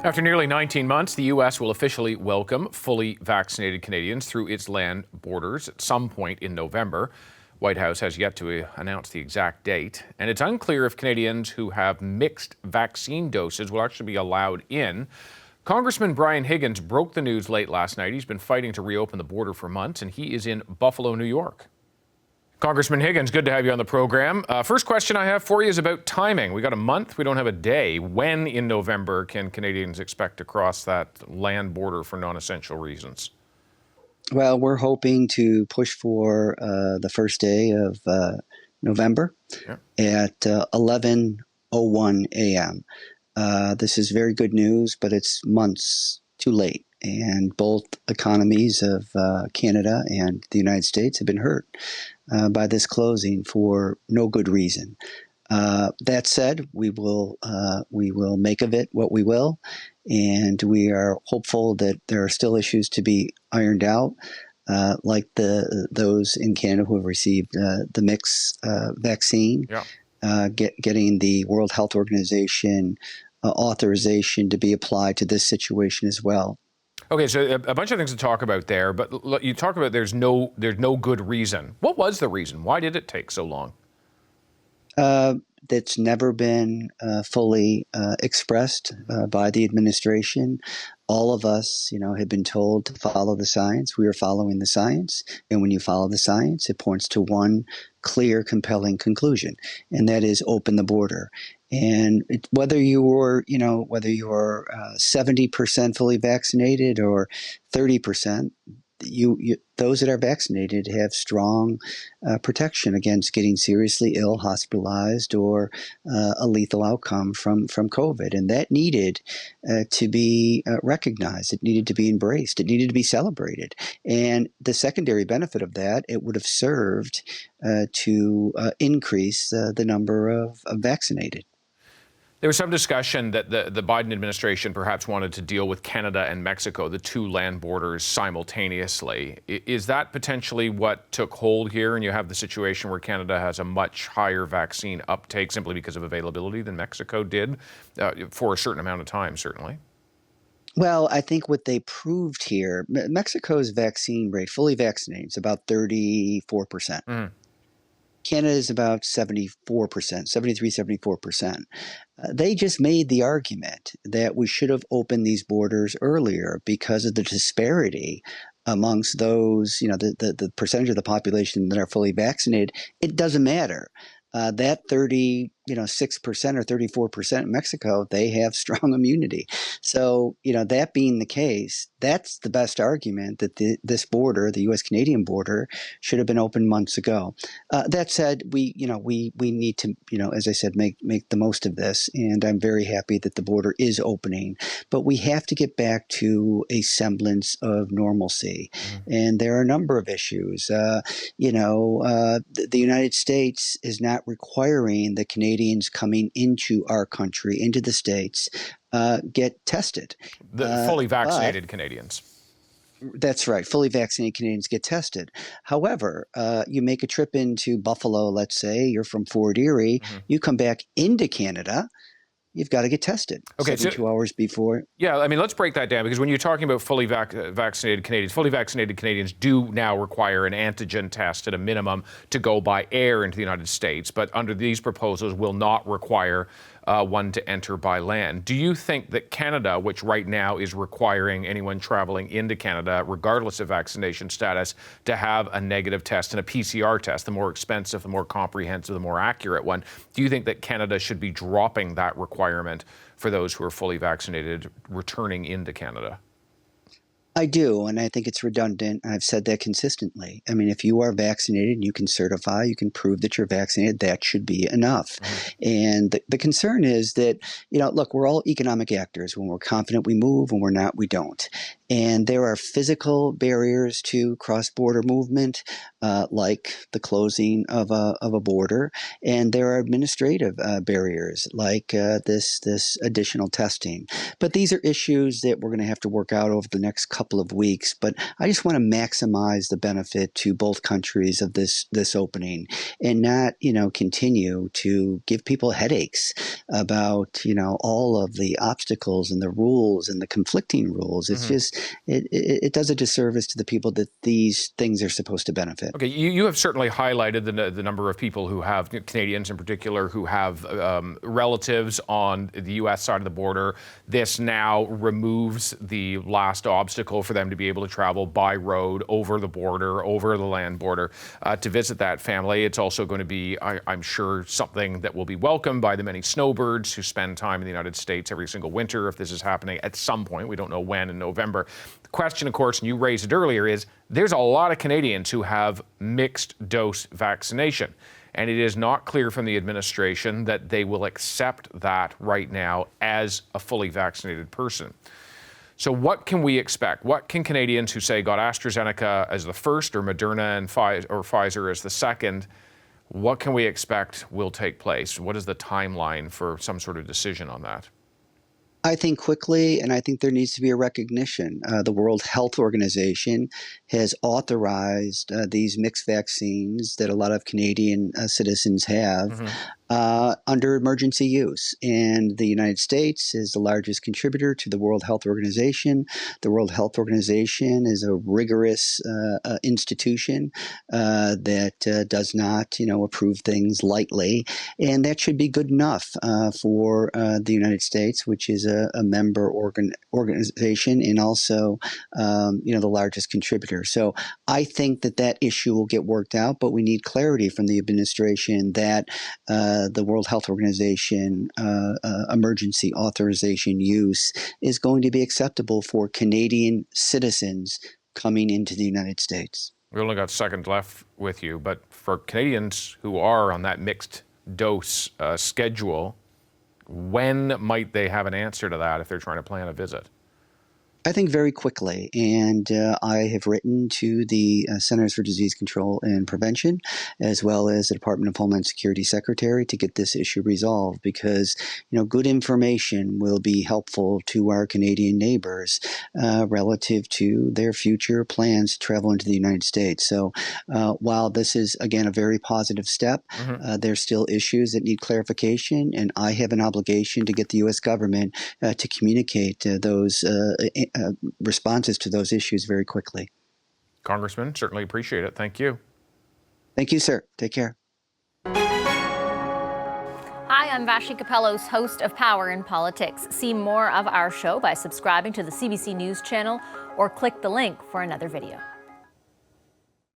After nearly 19 months, the U.S. will officially welcome fully vaccinated Canadians through its land borders at some point in November. White House has yet to announce the exact date, and it's unclear if Canadians who have mixed vaccine doses will actually be allowed in. Congressman Brian Higgins broke the news late last night. He's been fighting to reopen the border for months, and he is in Buffalo, New York. Congressman Higgins, good to have you on the program. First question I have for you is about timing. We got a month, we don't have a day. When in November can Canadians expect to cross that land border for non-essential reasons? Well, we're hoping to push for the first day of November at 11:01 a.m. This is very good news, but it's months too late. And both economies of Canada and the United States have been hurt by this closing for no good reason. That said, we will make of it what we will, and we are hopeful that there are still issues to be ironed out, like those in Canada who have received the mixed vaccine, getting the World Health Organization authorization to be applied to this situation as well. Okay, so a bunch of things to talk about there, but you talk about there's no good reason. What was the reason? Why did it take so long? That's never been fully expressed by the administration. All of us, had been told to follow the science. We are following the science, and when you follow the science, it points to one clear, compelling conclusion, and that is open the border. And whether you're 70% fully vaccinated or 30%, those that are vaccinated have strong protection against getting seriously ill, hospitalized, or a lethal outcome from COVID. And that needed to be recognized. It needed to be embraced. It needed to be celebrated. And the secondary benefit of that, it would have served to increase the number of vaccinated. There was some discussion that the Biden administration perhaps wanted to deal with Canada and Mexico, the two land borders, simultaneously. Is that potentially what took hold here, and you have the situation where Canada has a much higher vaccine uptake simply because of availability than Mexico did for a certain amount of time, certainly? Well, I think what they proved here, Mexico's vaccine rate, fully vaccinated, is about 34%. Mm. Canada is about 74%, 74%. They just made the argument that we should have opened these borders earlier because of the disparity amongst those, the percentage of the population that are fully vaccinated. It doesn't matter. That 36% or 34% in Mexico, they have strong immunity. So, that being the case, that's the best argument that this border, the U.S.-Canadian border, should have been opened months ago. That said, we need to, as I said, make the most of this. And I'm very happy that the border is opening. But we have to get back to a semblance of normalcy. Mm-hmm. And there are a number of issues. The United States is not requiring the Canadians coming into our country, into the States, get tested. The fully vaccinated Canadians. That's right. Fully vaccinated Canadians get tested. However, you make a trip into Buffalo, let's say, you're from Fort Erie, you come back into Canada, you've got to get tested 72 hours before. Yeah, let's break that down, because when you're talking about fully vaccinated Canadians do now require an antigen test at a minimum to go by air into the United States, but under these proposals will not require one to enter by land. Do you think that Canada, which right now is requiring anyone traveling into Canada, regardless of vaccination status, to have a negative test and a PCR test, the more expensive, the more comprehensive, the more accurate one, do you think that Canada should be dropping that requirement for those who are fully vaccinated returning into Canada? I do, and I think it's redundant. I've said that consistently. If you are vaccinated and you can certify, you can prove that you're vaccinated, that should be enough. Mm-hmm. And the concern is that, look, we're all economic actors. When we're confident, we move. When we're not, we don't. And there are physical barriers to cross-border movement, like the closing of a border, and there are administrative barriers, like this additional testing. But these are issues that we're going to have to work out over the next couple couple of weeks, but I just want to maximize the benefit to both countries of this opening, and not, continue to give people headaches about, all of the obstacles and the rules and the conflicting rules. It's just, it does a disservice to the people that these things are supposed to benefit. Okay, you have certainly highlighted the number of people who have, Canadians in particular, who have relatives on the U.S. side of the border. This now removes the last obstacle for them to be able to travel by road over the border, over the land border, to visit that family. It's also going to be, I'm sure, something that will be welcomed by the many snowbirds who spend time in the United States every single winter, if this is happening at some point. We don't know when in November. The question, of course, and you raised it earlier, is there's a lot of Canadians who have mixed dose vaccination. And it is not clear from the administration that they will accept that right now as a fully vaccinated person. So what can we expect? What can Canadians who, say, got AstraZeneca as the first, or Moderna and Pfizer as the second, what can we expect will take place? What is the timeline for some sort of decision on that? I think quickly, and I think there needs to be a recognition. The World Health Organization has authorized these mixed vaccines that a lot of Canadian citizens have under emergency use. And the United States is the largest contributor to the World Health Organization. The World Health Organization is a rigorous institution that does not, approve things lightly. And that should be good enough for the United States, which is a member organization, and also, the largest contributor. So I think that issue will get worked out, but we need clarity from the administration that the World Health Organization emergency authorization use is going to be acceptable for Canadian citizens coming into the United States. We only got seconds left with you, but for Canadians who are on that mixed dose schedule, when might they have an answer to that if they're trying to plan a visit? I think very quickly, and I have written to the Centers for Disease Control and Prevention, as well as the Department of Homeland Security Secretary, to get this issue resolved, because good information will be helpful to our Canadian neighbors relative to their future plans to travel into the United States. So while this is, again, a very positive step, there's still issues that need clarification, and I have an obligation to get the U.S. government to communicate those responses to those issues very quickly. Congressman, certainly appreciate it. Thank you. Thank you, sir. Take care. Hi, I'm Vashi Capellos, host of Power in Politics. See more of our show by subscribing to the CBC News channel or click the link for another video.